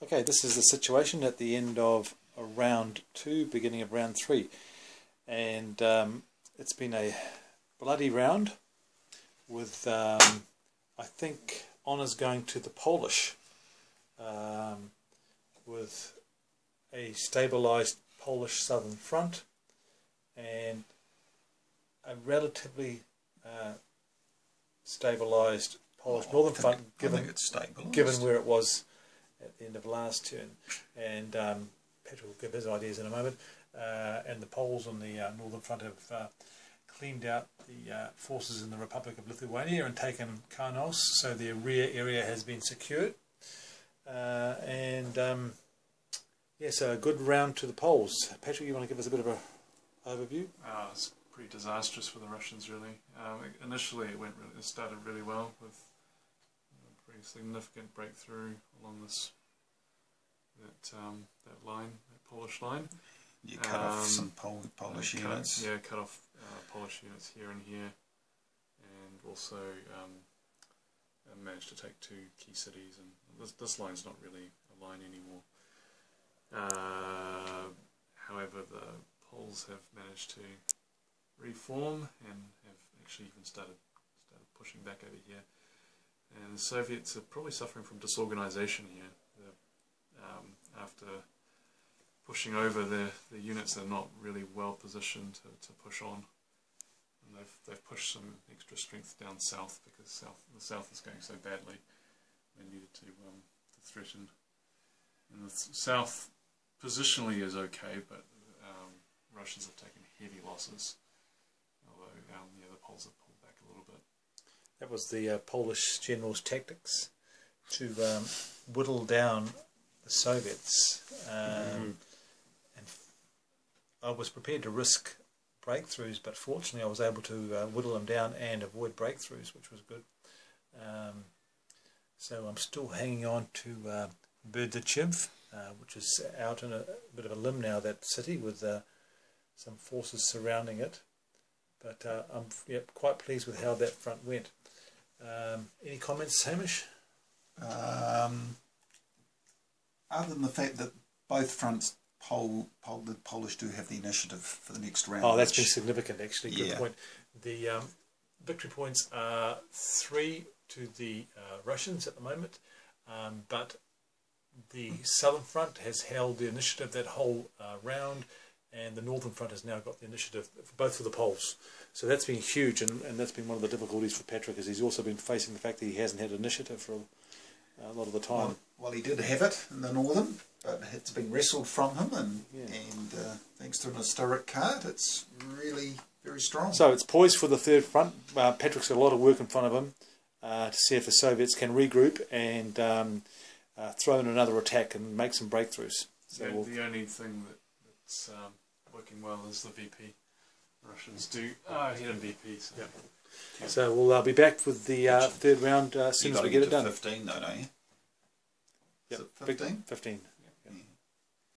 Okay, this is the situation at the end of round 2, beginning of round 3, and it's been a bloody round with I think honours going to the Polish, with a stabilised Polish southern front and a relatively stabilised Polish northern front, given where it was at the end of last turn, and Patrick will give his ideas in a moment. And the Poles on the northern front have cleaned out the forces in the Republic of Lithuania and taken Kaunas, so their rear area has been secured. Yeah, so a good round to the Poles. Patrick, you want to give us a bit of an overview? It's pretty disastrous for the Russians, really. Initially, it started really well with a pretty significant breakthrough along that Polish line. You cut off some Polish units. Cut off Polish units here and here, and also managed to take 2 key cities. And this line's not really a line anymore. However, the Poles have managed to reform and have actually even started pushing back over here. And the Soviets are probably suffering from disorganization here. After pushing over the units, they're not really well positioned to push on. And they've pushed some extra strength down south because the south is going so badly. They needed to threaten. And the south positionally is okay, but Russians have taken heavy losses. Although the Poles have pulled back a little bit. That was the Polish general's tactics to whittle down the Soviets, and I was prepared to risk breakthroughs, but fortunately I was able to whittle them down and avoid breakthroughs, which was good. So I'm still hanging on to Berdichev, which is out in a bit of a limb now, that city, with some forces surrounding it. But I'm quite pleased with how that front went. Any comments, Hamish? Other than the fact that both fronts, the Polish do have the initiative for the next round. Oh, that's been significant, actually. Good Yeah. point. The victory points are 3 to the Russians at the moment, but the southern front has held the initiative that whole round, and the northern front has now got the initiative, both for the Poles. So that's been huge, and that's been one of the difficulties for Patrick, as he's also been facing the fact that he hasn't had initiative for a lot of the time. Well, he did have it in the northern, but it's been wrestled from him, and thanks to an historic card, it's really very strong. So it's poised for the third front. Patrick's got a lot of work in front of him to see if the Soviets can regroup and throw in another attack and make some breakthroughs. So the only thing that's working well is the VP. Russians do hidden VP. So, so we'll be back with the third round as soon as we get it done. 15 though, don't you? Yep. Is it 15? 15.